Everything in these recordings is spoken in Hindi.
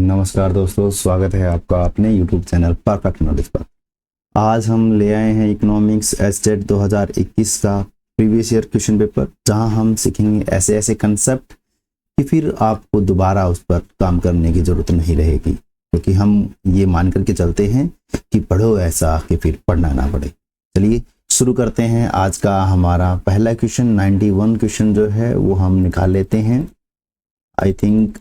नमस्कार दोस्तों, स्वागत है आपका अपने YouTube चैनल परफेक्ट नॉलेज पर। आज हम ले आए हैं इकोनॉमिक्स एस्टेट 2021 का प्रीवियस ईयर क्वेश्चन पेपर, जहां हम सीखेंगे ऐसे ऐसे कंसेप्ट कि फिर आपको दोबारा उस पर काम करने की ज़रूरत नहीं रहेगी, क्योंकि हम ये मान करके चलते हैं कि पढ़ो ऐसा कि फिर पढ़ना ना पड़े। चलिए शुरू करते हैं। आज का हमारा पहला क्वेश्चन 91 क्वेश्चन जो है वो हम निकाल लेते हैं। आई थिंक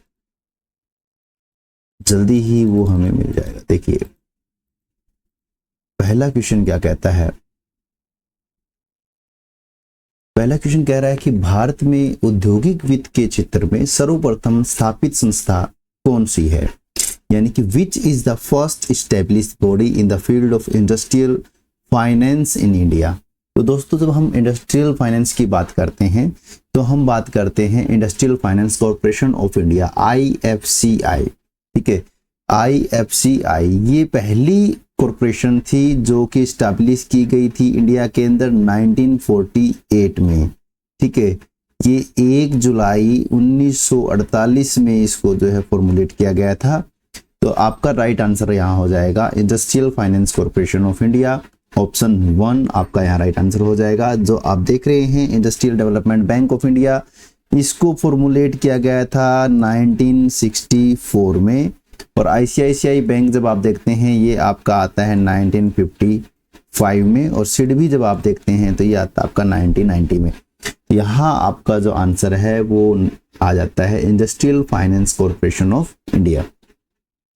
जल्दी ही वो हमें मिल जाएगा। देखिए पहला क्वेश्चन क्या कहता है। पहला क्वेश्चन कह रहा है कि भारत में औद्योगिक वित्त के क्षेत्र में सर्वप्रथम स्थापित संस्था कौन सी है, यानी कि which is the first established body in the field of industrial finance in India. तो दोस्तों, जब हम इंडस्ट्रियल फाइनेंस की बात करते हैं तो हम बात करते हैं industrial finance corporation of India, IFCI। ठीक है, IFCI ये पहली कॉरपोरेशन थी जो कि स्टैब्लिश की गई थी इंडिया के अंदर 1948 में। ठीक है, ये 1 जुलाई 1948 में इसको जो है फॉर्मुलेट किया गया था। तो आपका राइट आंसर यहाँ हो जाएगा industrial finance corporation of India. Option 1 आपका यहाँ राइट आंसर हो जाएगा। जो आप देख रहे हैं industrial development bank of India, इसको फॉर्मुलेट किया गया था 1964 में। और ICICI बैंक जब आप देखते हैं ये आपका आता है 1955 में। और सिडबी जब आप देखते हैं तो ये आता है आपका 1990 में। यहाँ आपका जो आंसर है वो आ जाता है industrial finance corporation of India.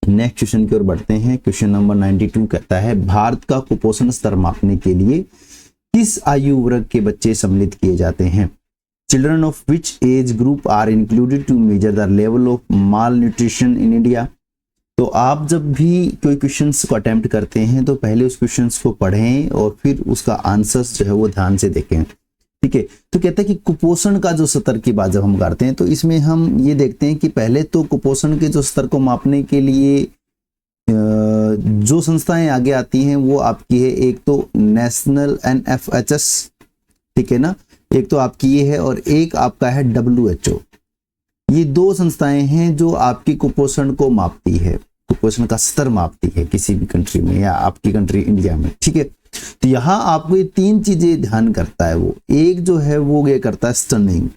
Next question की ओर बढ़ते हैं। क्वेश्चन नंबर 92 कहता है भारत का कुपोषण स्तर मापने के लिए किस आयु वर्ग के बच्चे सम्मिलित किए जाते हैं। Children of which age group are included to measure the level of malnutrition in India? तो आप जब भी कोई क्वेश्चंस को अटेम्प्ट करते हैं तो पहले उस क्वेश्चंस को पढ़ें और फिर उसका आंसर्स जो है वो ध्यान से देखें। ठीक है, तो कहता है कि कुपोषण का जो स्तर की बात जब हम करते हैं तो इसमें हम ये देखते हैं कि पहले तो कुपोषण के जो स्तर को मापने के लिए जो संस्थाएं आगे आती हैं वो आपकी है, एक तो नेशनल NFHS, ठीक है ना, एक तो आपकी ये है और एक आपका है WHO। ये दो संस्थाएं हैं जो आपकी कुपोषण को मापती है, कुपोषण का स्तर मापती है किसी भी कंट्री में या आपकी कंट्री इंडिया में। ठीक है, तो यहाँ आपको ये 3 चीजें ध्यान करता है। वो एक जो है वो ये करता है स्टनिंग।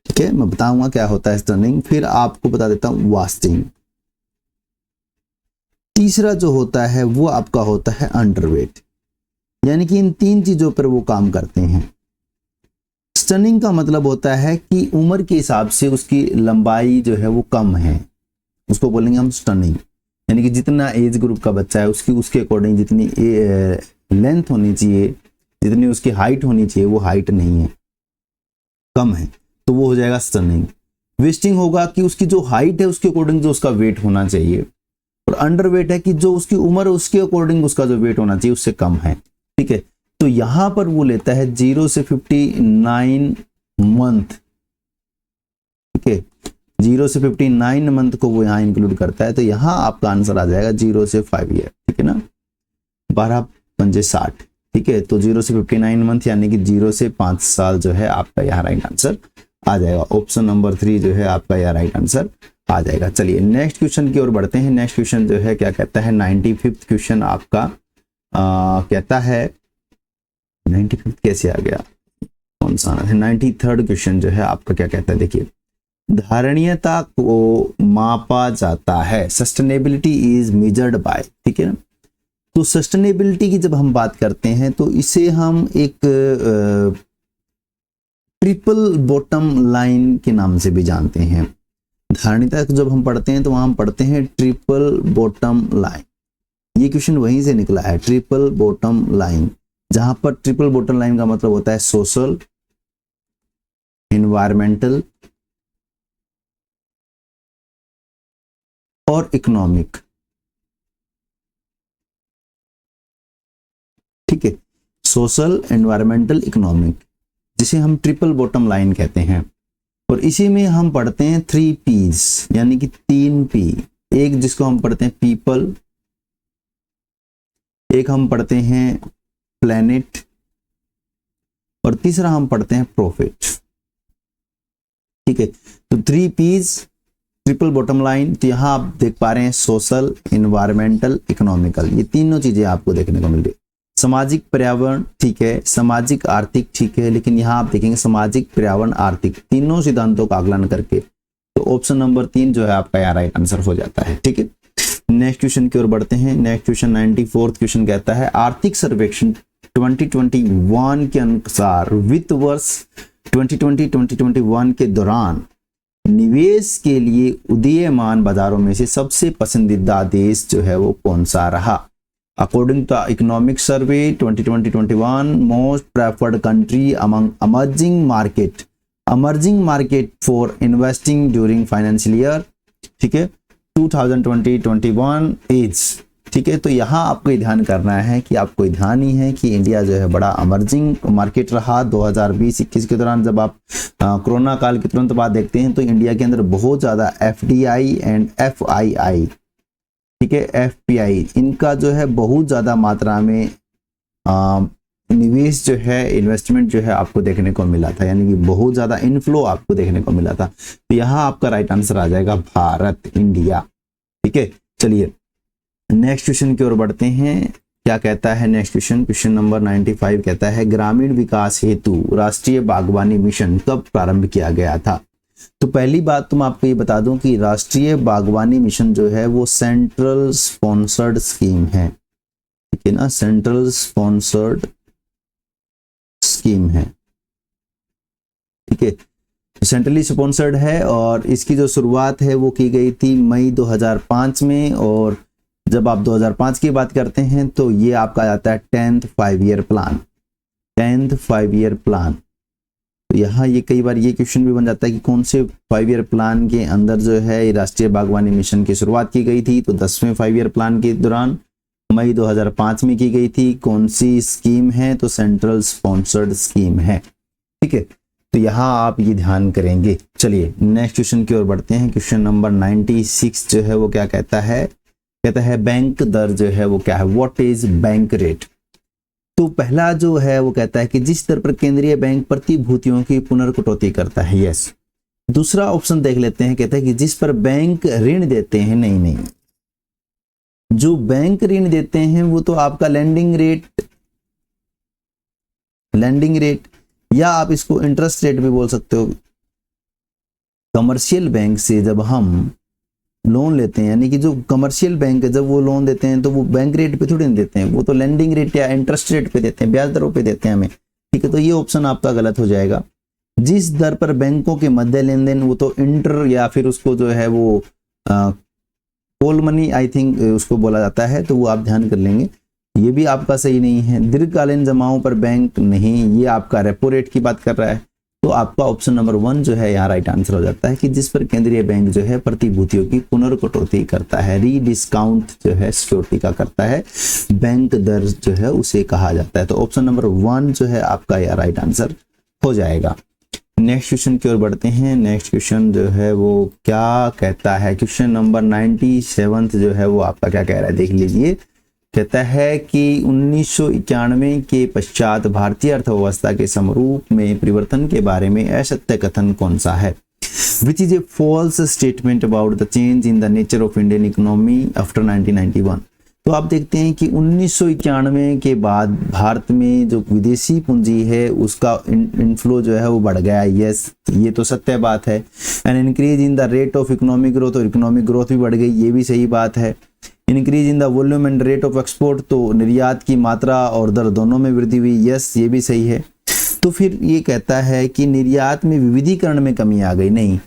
ठीक है, मैं बताऊंगा क्या होता है स्टनिंग, फिर आपको बता देता हूं वास्टिंग। तीसरा जो होता है वो आपका होता है अंडरवेट, यानी कि इन 3 चीजों पर वो काम करते हैं। स्टनिंग का मतलब होता है कि उम्र के हिसाब से उसकी लंबाई जो है वो कम है, उसको बोलेंगे हम स्टनिंग। यानी कि जितना एज ग्रुप का बच्चा है उसके अकॉर्डिंग जितनी लेंथ होनी चाहिए, जितनी उसकी हाइट होनी चाहिए वो हाइट नहीं है, कम है, तो वो हो जाएगा स्टनिंग। वेस्टिंग होगा कि उसकी जो हाइट है उसके अकॉर्डिंग जो उसका वेट होना चाहिए। और अंडर वेट है कि जो उसकी उम्र उसके अकॉर्डिंग उसका जो वेट होना चाहिए उससे कम है। ठीक है, तो यहां पर वो लेता है 0 से 59 मंथ। ठीक है, 0 से 59 मंथ को वो यहां इंक्लूड करता है। तो यहां आपका आंसर आ जाएगा 0 से 5 ईयर। ठीक है ना, 12 पंजे 60। ठीक है, तो 0 से 59 मंथ यानी कि 0 से 5 साल जो है आपका यहाँ राइट आंसर आ जाएगा। ऑप्शन नंबर 3 जो है आपका यहाँ राइट आंसर आ जाएगा। चलिए नेक्स्ट क्वेश्चन की ओर बढ़ते हैं। नेक्स्ट क्वेश्चन जो है क्या कहता है, 95th क्वेश्चन आपका कहता है, 95th कैसे आ गया, कौन सा है, 93rd क्वेश्चन जो है आपका क्या कहता है। देखिए, धारणीयता को मापा जाता है, सस्टेनेबिलिटी इज मेजर्ड बाय। ठीक है ना, तो सस्टेनेबिलिटी की जब हम बात करते हैं तो इसे हम एक ट्रिपल बॉटम लाइन के नाम से भी जानते हैं। धारणीयता जब हम पढ़ते हैं तो वहां हम पढ़ते हैं ट्रिपल बॉटम लाइन। ये क्वेश्चन वहीं से निकला है, ट्रिपल बॉटम लाइन, जहां पर ट्रिपल बॉटम लाइन का मतलब होता है सोशल, एनवायरमेंटल और इकोनॉमिक। ठीक है, सोशल, एनवायरमेंटल, इकोनॉमिक, जिसे हम ट्रिपल बॉटम लाइन कहते हैं। और इसी में हम पढ़ते हैं 3 P's, यानी कि 3 P। एक जिसको हम पढ़ते हैं पीपल, एक हम पढ़ते हैं प्लेनेट, और तीसरा हम पढ़ते हैं प्रॉफिट। ठीक है, तो 3 P's ट्रिपल बॉटम लाइन, तो यहाँ आप देख पा रहे हैं सोशल, इन्वायरमेंटल, इकोनॉमिकल, ये तीनों चीजें आपको देखने को मिल रही है। सामाजिक पर्यावरण ठीक है, सामाजिक आर्थिक ठीक है, लेकिन यहाँ आप देखेंगे सामाजिक पर्यावरण आर्थिक तीनों सिद्धांतों का आकलन करके, तो ऑप्शन नंबर 3 जो है आपका यहाँ राइट आंसर हो जाता है। ठीक है, नेक्स्ट क्वेश्चन की ओर बढ़ते हैं। नेक्स्ट क्वेश्चन 94th क्वेश्चन कहता है आर्थिक सर्वेक्षण 2021 के अनुसार वित्त वर्ष 2020-2021 के दौरान निवेश के लिए उदीयमान बाजारों में से सबसे पसंदीदा देश जो है वो कौन सा रहा? According to economic survey 2020-21 most preferred country among emerging market for investing during financial year, ठीक है, 2020-21 इज, ठीक है। तो यहाँ आपको ये ध्यान करना है कि आपको ये ध्यान ही है कि इंडिया जो है बड़ा अमर्जिंग मार्केट रहा 2020-21 के दौरान। जब आप कोरोना काल के तुरंत बाद देखते हैं तो इंडिया के अंदर बहुत ज़्यादा FDI एंड FII, ठीक है, FPI, इनका जो है बहुत ज़्यादा मात्रा में निवेश जो है, इन्वेस्टमेंट जो है आपको देखने को मिला था, यानी कि बहुत ज़्यादा इनफ्लो आपको देखने को मिला था। तो यहाँ आपका राइट आंसर आ जाएगा भारत, इंडिया। ठीक है, चलिए नेक्स्ट क्वेश्चन की ओर बढ़ते हैं। क्या कहता है नेक्स्ट क्वेश्चन? क्वेश्चन नंबर 95 कहता है ग्रामीण विकास हेतु राष्ट्रीय बागवानी मिशन कब प्रारंभ किया गया था? तो पहली बात तो मैं आपको ये बता दूं कि राष्ट्रीय बागवानी मिशन जो है वो सेंट्रल स्पॉन्सर्ड स्कीम है, ठीक है ना, सेंट्रल स्पॉन्सर्ड स्कीम है, ठीक है, सेंट्रली स्पॉन्सर्ड है। और इसकी जो शुरुआत है वो की गई थी मई 2005 में। और जब आप 2005 की बात करते हैं तो ये आपका आता है 10th 5-year plan, 10th 5-year plan. तो यहाँ ये कई बार ये क्वेश्चन भी बन जाता है कि कौन से 5-year प्लान के अंदर जो है राष्ट्रीय बागवानी मिशन की शुरुआत की गई थी। तो 10वें 5-year प्लान के दौरान मई 2005 में की गई थी। कौन सी स्कीम है? तो सेंट्रल स्पॉन्सर्ड स्कीम है, ठीक है। तो यहाँ आप ये ध्यान करेंगे। चलिए नेक्स्ट क्वेश्चन की ओर बढ़ते हैं। क्वेश्चन नंबर 96 जो है वो क्या कहता है? कहता है बैंक दर जो है वो क्या है? What is bank rate? तो पहला जो है वो कहता है कि जिस दर पर केंद्रीय बैंक प्रतिभूतियों की पुनर्कटौती करता है, यस। दूसरा ऑप्शन देख लेते हैं, कहता है कि जिस पर बैंक ऋण देते हैं, नहीं, जो बैंक ऋण देते हैं वो तो आपका लेंडिंग रेट या आप इसको इंटरेस्ट रेट भी बोल सकते हो। कमर्शियल बैंक से जब हम लोन लेते हैं, यानी कि जो कमर्शियल बैंक है जब वो लोन देते हैं तो वो बैंक रेट पे थोड़ी नहीं देते हैं, वो तो लेंडिंग रेट या इंटरेस्ट रेट पे देते हैं, ब्याज दरों पे देते हैं हमें, ठीक है। तो ये ऑप्शन आपका गलत हो जाएगा। जिस दर पर बैंकों के मध्य लेन देन, वो तो इंटर या फिर उसको जो है वो कॉल मनी आई थिंक उसको बोला जाता है, तो वो आप ध्यान कर लेंगे। ये भी आपका सही नहीं है। दीर्घकालीन जमाओं पर बैंक नहीं, ये आपका रेपो रेट की बात कर रहा है। तो आपका ऑप्शन नंबर 1 जो है यहाँ राइट आंसर हो जाता है कि जिस पर केंद्रीय बैंक जो है प्रतिभूतियों की पुनर्कटौती करता है, रीडिस्काउंट जो है सिक्योरिटी का करता है, बैंक दर जो है उसे कहा जाता है। तो ऑप्शन नंबर 1 जो है आपका यहाँ राइट आंसर हो जाएगा। नेक्स्ट क्वेश्चन की ओर बढ़ते हैं। नेक्स्ट क्वेश्चन जो है वो क्या कहता है? क्वेश्चन नंबर 97 जो है वो आपका क्या कह रहा है, देख लीजिए। कहता है कि 1991 के पश्चात भारतीय अर्थव्यवस्था के समरूप में परिवर्तन के बारे में असत्य कथन कौन सा है? Which is a false statement about the change in the nature of Indian economy after 1991। तो आप देखते हैं कि 1991 के बाद भारत में जो विदेशी पूंजी है उसका इनफ्लो जो है वो बढ़ गया। यस, ये तो सत्य बात है। And increase in the rate of economic growth, और इकोनॉमिक ग्रोथ भी बढ़ गई, ये भी सही बात है। Increase in the volume and rate of export, तो निर्यात की मात्रा और दर दोनों में वृद्धि हुई। यस, ये भी सही है। तो फिर ये कहता है कि निर्यात में विविधीकरण में कमी आ गई, नहीं।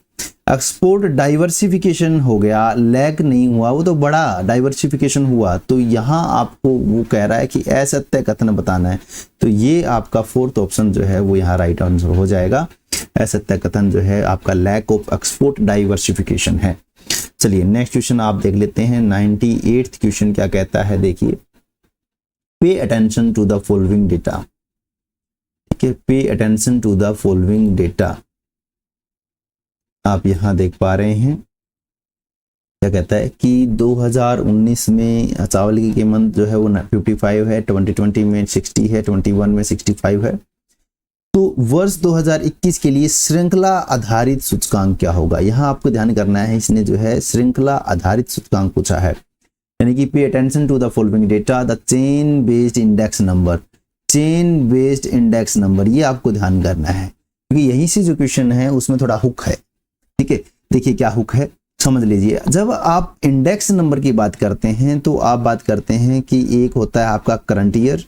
एक्सपोर्ट डाइवर्सिफिकेशन हो गया, लैग नहीं हुआ, वो तो बड़ा डाइवर्सिफिकेशन हुआ। तो यहाँ आपको वो कह रहा है कि असत्य कथन बताना है। तो ये आपका 4th ऑप्शन जो है वो यहाँ राइट आंसर हो जाएगा। असत्य कथन जो है आपका लैक ऑफ एक्सपोर्ट डाइवर्सिफिकेशन है। चलिए नेक्स्ट क्वेश्चन आप देख लेते हैं। 98th क्वेश्चन क्या कहता है, देखिए। Pay attention to the following data, ठीक है, pay attention to the following data. आप यहां देख पा रहे हैं क्या कहता है कि 2019 में चावल की कीमत जो है वो 55 है, 2020 में 60 है, 21 में 65 है। तो वर्ष 2021 के लिए श्रृंखला आधारित सूचकांक क्या होगा? यहाँ आपको ध्यान करना है, इसने जो है श्रृंखला आधारित सूचकांक पूछा है, यानी कि pay attention to the following data, the chain based index number, chain based index number, ये आपको ध्यान करना है क्योंकि यहीं से जो क्वेश्चन है उसमें थोड़ा हुक है। ठीक है, देखिए क्या हुक है, समझ लीजिए। जब आप इंडेक्स नंबर की बात करते हैं तो आप बात करते हैं कि एक होता है आपका करंट ईयर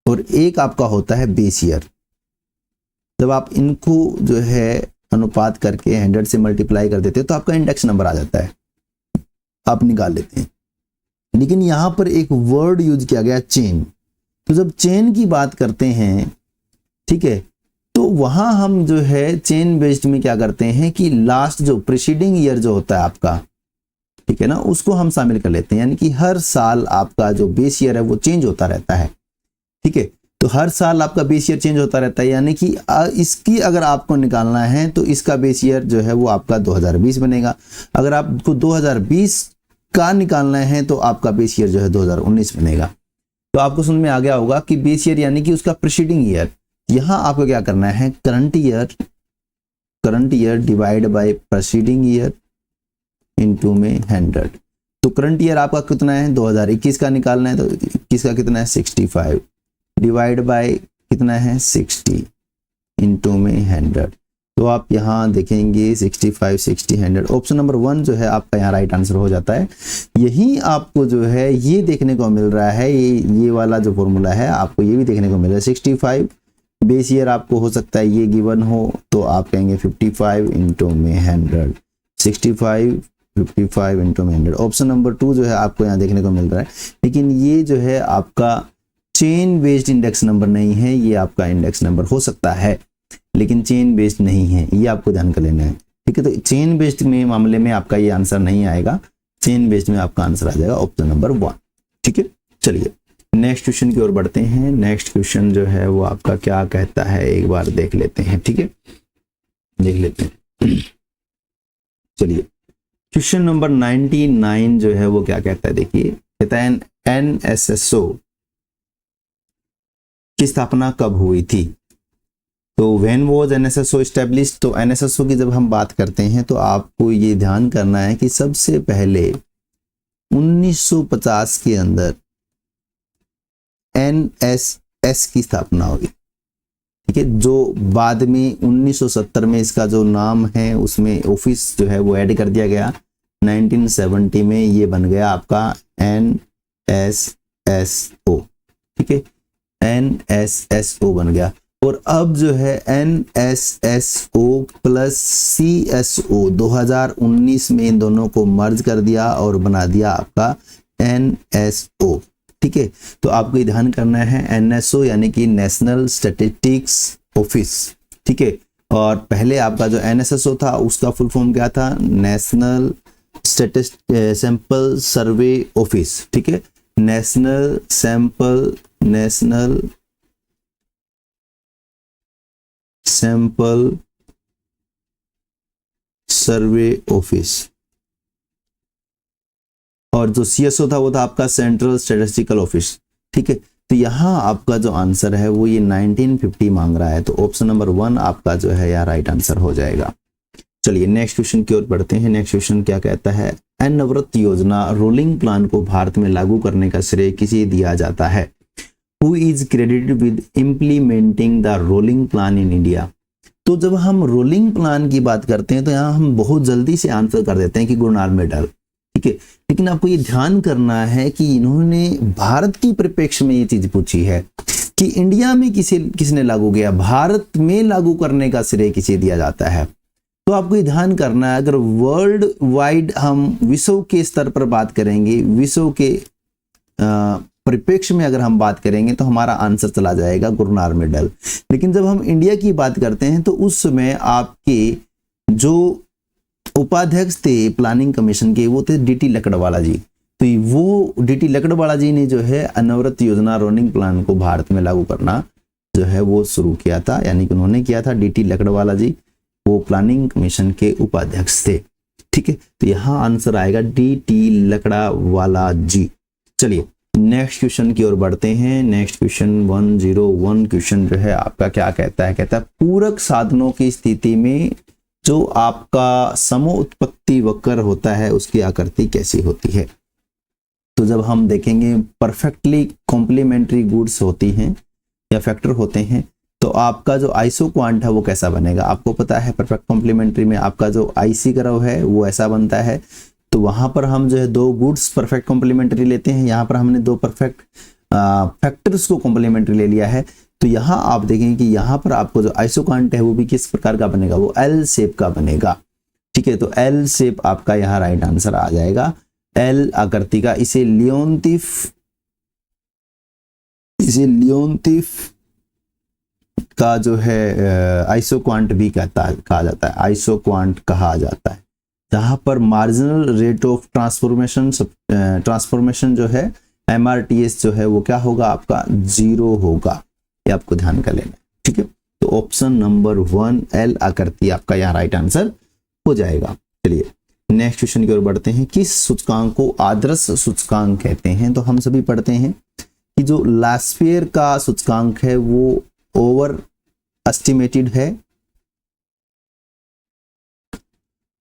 और एक आपका होता है बेस ईयर। जब आप इनको जो है अनुपात करके 100 से मल्टीप्लाई कर देते हैं तो आपका इंडेक्स नंबर आ जाता है, आप निकाल लेते हैं। लेकिन यहां पर एक वर्ड यूज किया गया चेन, तो जब चेन की बात करते हैं, ठीक है, तो वहां हम जो है चेन बेस्ड में क्या करते हैं कि लास्ट जो प्रीसीडिंग ईयर जो होता है आपका, ठीक है ना, उसको हम शामिल कर लेते हैं। यानी कि हर साल आपका जो बेस ईयर है वो चेंज होता रहता है। ठीक है, तो हर साल आपका बेस ईयर चेंज होता रहता है, यानी कि इसकी अगर आपको निकालना है तो इसका बेस ईयर जो है वो आपका 2020 बनेगा। अगर आपको 2020 का निकालना है तो आपका बेस ईयर जो है 2019 बनेगा। तो आपको समझ में आ गया होगा कि बेस ईयर यानी कि उसका प्रीसीडिंग ईयर। यहां आपको क्या करना है, current year divide by preceding year into में 100। तो करंट ईयर आपका कितना है, 2021 का निकालना है, तो 21 का कितना है 65 डिवाइड बाय कितना है 60 इनटू में 100। तो आप यहाँ देखेंगे 65 60 100, ऑप्शन नंबर 1 जो है आपका यहाँ राइट आंसर हो जाता है। यही आपको जो है ये देखने को मिल रहा है, ये वाला जो फॉर्मूला है आपको ये भी देखने को मिल रहा है। 65 बेस ईयर आपको हो सकता है ये गिवन हो, तो आप कहेंगे 55 इंटू में 100, 65 55 इंटू में 100। ऑप्शन नंबर 2 जो है आपको यहाँ देखने को मिल रहा है। लेकिन ये जो है आपका चेन बेस्ड इंडेक्स नंबर नहीं है, ये आपका इंडेक्स नंबर हो सकता है लेकिन चेन बेस्ड नहीं है, ये आपको ध्यान कर लेना है। ठीक है, तो चेन बेस्ड में मामले में आपका ये आंसर नहीं आएगा, चेन बेस्ड में आपका आंसर आ जाएगा ऑप्शन नंबर 1। ठीक है, चलिए नेक्स्ट क्वेश्चन की ओर बढ़ते हैं। नेक्स्ट क्वेश्चन जो है वो आपका क्या कहता है, एक बार देख लेते हैं। ठीक है, देख लेते हैं। चलिए क्वेश्चन नंबर 99 जो है वो क्या कहता है, देखिए कहता है NSSO की स्थापना कब हुई थी। तो व्हेन वाज NSSO एस्टेब्लिश्ड, तो NSSO की जब हम बात करते हैं तो आपको ये ध्यान करना है कि सबसे पहले 1950 के अंदर NSS की स्थापना हुई। ठीक है, जो बाद में 1970 में इसका जो नाम है उसमें ऑफिस जो है वो ऐड कर दिया गया। 1970 में ये बन गया आपका NSSO। ठीक है, NSSO बन गया। और अब जो है NSSO प्लस CSO 2019 में इन दोनों को मर्ज कर दिया और बना दिया आपका NSO। ठीक है, तो आपको ये ध्यान करना है NSO यानी कि नेशनल स्टैटिस्टिक्स ऑफिस। ठीक है, और पहले आपका जो NSSO था उसका फुल फॉर्म क्या था, नेशनल सैंपल सर्वे ऑफिस। ठीक है, नेशनल सैंपल सर्वे ऑफिस। और जो CSO था वो था आपका सेंट्रल स्टैटिस्टिकल ऑफिस। ठीक है, तो यहाँ आपका जो आंसर है वो ये 1950 मांग रहा है, तो ऑप्शन नंबर 1 आपका जो है यहाँ राइट आंसर हो जाएगा। चलिए नेक्स्ट क्वेश्चन की ओर बढ़ते हैं। नेक्स्ट क्वेश्चन क्या कहता है, अनवरत योजना रोलिंग प्लान को भारत में लागू करने का श्रेय किसे दिया जाता है। Who is credited with implementing the rolling plan in India? तो जब हम रोलिंग प्लान की बात करते हैं तो यहाँ हम बहुत जल्दी से आंसर कर देते हैं कि गुरनार मेडल। ठीक है, लेकिन आपको ये ध्यान करना है कि इन्होंने भारत की परिप्रेक्ष्य में ये चीज पूछी है कि इंडिया में किसने लागू किया, भारत में लागू करने का श्रेय किसे दिया जाता है। तो आपको ये ध्यान करना है, अगर वर्ल्ड वाइड हम विश्व के स्तर पर बात करेंगे, विश्व के परिप्रेक्ष्य में अगर हम बात करेंगे तो हमारा आंसर चला जाएगा गुरनार मेडल। लेकिन जब हम इंडिया की बात करते हैं तो उस समय आपके जो उपाध्यक्ष थे प्लानिंग कमीशन के वो थे DT लकड़वाला जी। तो वो DT लकड़वाला जी ने जो है अनवरत योजना रोलिंग प्लान को भारत में लागू करना जो है वो शुरू किया था, यानी कि उन्होंने किया था। DT लकड़वाला जी वो प्लानिंग कमीशन के उपाध्यक्ष थे। ठीक है, तो यहाँ आंसर आएगा DT लकड़वाला जी। चलिए नेक्स्ट क्वेश्चन की ओर बढ़ते हैं। नेक्स्ट क्वेश्चन 101 क्वेश्चन जो है आपका क्या कहता है, कहता है पूरक साधनों की स्थिति में जो आपका समोत्पत्ति वक्र होता है उसकी आकृति कैसी होती है। तो जब हम देखेंगे परफेक्टली कॉम्प्लीमेंट्री गुड्स होती हैं या फैक्टर होते हैं तो आपका जो आइसो क्वांट है वो कैसा बनेगा। आपको पता है परफेक्ट कॉम्प्लीमेंट्री में आपका जो आईसी कर्व है वो ऐसा बनता है। तो वहां पर हम जो है दो गुड्स परफेक्ट कॉम्प्लीमेंट्री लेते हैं, यहाँ पर हमने दो परफेक्ट फैक्टर्स को कॉम्प्लीमेंट्री ले लिया है। तो यहाँ आप देखेंगे कि यहाँ पर आपको जो आइसोक्वांट है वो भी किस प्रकार का बनेगा, वो एल शेप का बनेगा। ठीक है, तो एल शेप आपका यहाँ राइट आंसर आ जाएगा। एल आकृति का इसे लियोनतीफ का जो है आइसोक्वांट भी कहा जाता है, आइसोक्वांट कहा जाता है, जहां पर मार्जिनल रेट ऑफ ट्रांसफॉर्मेशन जो है MRTS जो है वो क्या होगा आपका 0 होगा। ये आपको ध्यान कर लेना। ठीक है, तो ऑप्शन नंबर 1 एल आकृति आपका यहाँ राइट आंसर हो जाएगा। चलिए नेक्स्ट क्वेश्चन की ओर बढ़ते हैं। किस सूचकांक को आदर्श सूचकांक कहते हैं। तो हम सभी पढ़ते हैं कि जो लास्पेयर का सूचकांक है वो ओवर एस्टिमेटेड है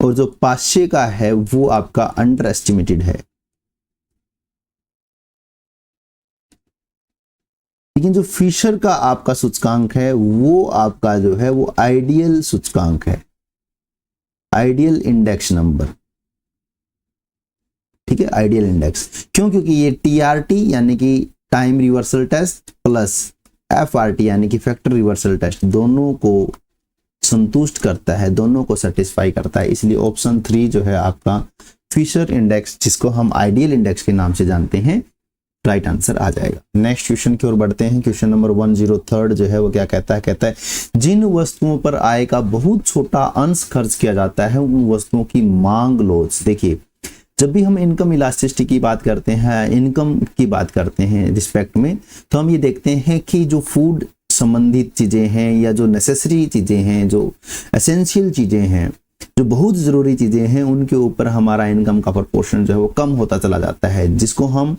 और जो पाश्चे का है वो आपका अंडर एस्टिमेटेड है। लेकिन जो फिशर का आपका सूचकांक है वो आपका जो है वो आइडियल सूचकांक है, आइडियल इंडेक्स नंबर। ठीक है, आइडियल इंडेक्स क्यों, क्योंकि ये TRT यानी कि time reversal test plus FRT यानी कि फैक्टर रिवर्सल टेस्ट दोनों को संतुष्ट करता है, दोनों को सेटिस्फाई करता है। इसलिए ऑप्शन 3 जो है आपका फिशर इंडेक्स, जिसको हम आइडियल इंडेक्स के नाम से जानते हैं, राइट आंसर आ जाएगा। नेक्स्ट क्वेश्चन की ओर बढ़ते हैं। क्वेश्चन नंबर 103 जो है वो क्या कहता है, कहता है जिन वस्तुओं पर आय का बहुत छोटा अंश खर्च किया जाता है उन वस्तुओं की मांग लॉस। देखिए जब भी हम इनकम इलास्टिसिटी की बात करते हैं, इनकम की बात करते हैं रिस्पेक्ट में, तो हम ये देखते हैं कि जो फूड संबंधित चीजें हैं या जो नेसेसरी चीजें हैं, जो एसेंशियल चीजें हैं, जो बहुत जरूरी चीजें हैं, उनके ऊपर हमारा इनकम का प्रोपोर्शन जो है वो कम होता चला जाता है, जिसको हम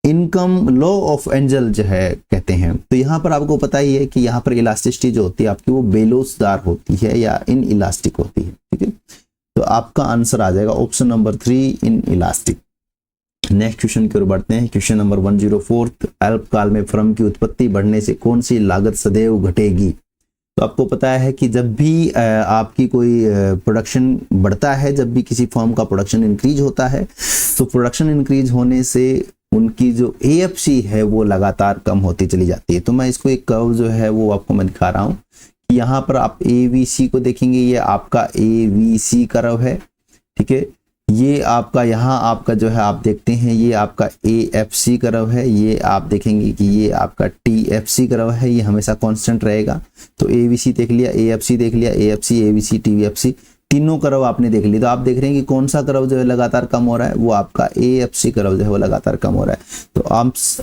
इनकम लॉ ऑफ एंजल जो है कहते हैं। तो यहाँ पर आपको पता ही है कि यहाँ पर इलास्टिसिटी जो होती है आपकी वो बेलोसदार होती है या इन इलास्टिक होती है। ठीक है, तो आपका आंसर आ जाएगा option number 3 in elastic. Next question की ओर बढ़ते हैं। क्वेश्चन नंबर 104 अल्पकाल में फर्म की उत्पत्ति बढ़ने से कौन सी लागत सदैव घटेगी। तो आपको पता है कि जब भी आपकी कोई प्रोडक्शन बढ़ता है, जब भी किसी फर्म का प्रोडक्शन इंक्रीज होता है, तो प्रोडक्शन इंक्रीज होने से उनकी जो AFC है वो लगातार कम होती चली जाती है। तो मैं इसको एक कर्व जो है वो आपको मैं दिखा रहा हूँ। यहाँ पर आप AVC को देखेंगे, ये आपका AVC कर्व है। ठीक है, ये आपका यहाँ आपका जो है आप देखते हैं ये आपका AFC कर्व है। ये आप देखेंगे कि ये आपका TFC कर्व है, ये हमेशा कांस्टेंट रहेगा। तो AVC देख लिया, AFC देख लिया, AFC AVC TFC तीनों कर्व आपने देख लिया। तो आप देख रहे हैं कि कौन सा कर्व जो है लगातार कम हो रहा है, वो आपका AFC कर्व जो है वो लगातार कम हो रहा है। तो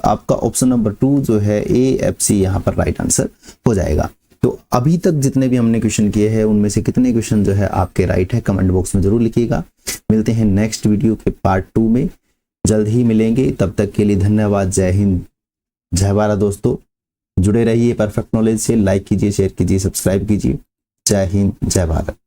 आपका ऑप्शन नंबर 2 जो है AFC यहाँ पर राइट आंसर हो जाएगा। तो अभी तक जितने भी हमने क्वेश्चन किए हैं उनमें से कितने क्वेश्चन जो है आपके राइट है, कमेंट बॉक्स में जरूर लिखिएगा। मिलते हैं नेक्स्ट वीडियो के पार्ट 2 में, जल्द ही मिलेंगे। तब तक के लिए धन्यवाद। जय हिंद, जय भारत। दोस्तों जुड़े रहिए परफेक्ट नॉलेज से, लाइक कीजिए, शेयर कीजिए, सब्सक्राइब कीजिए। जय हिंद, जय भारत।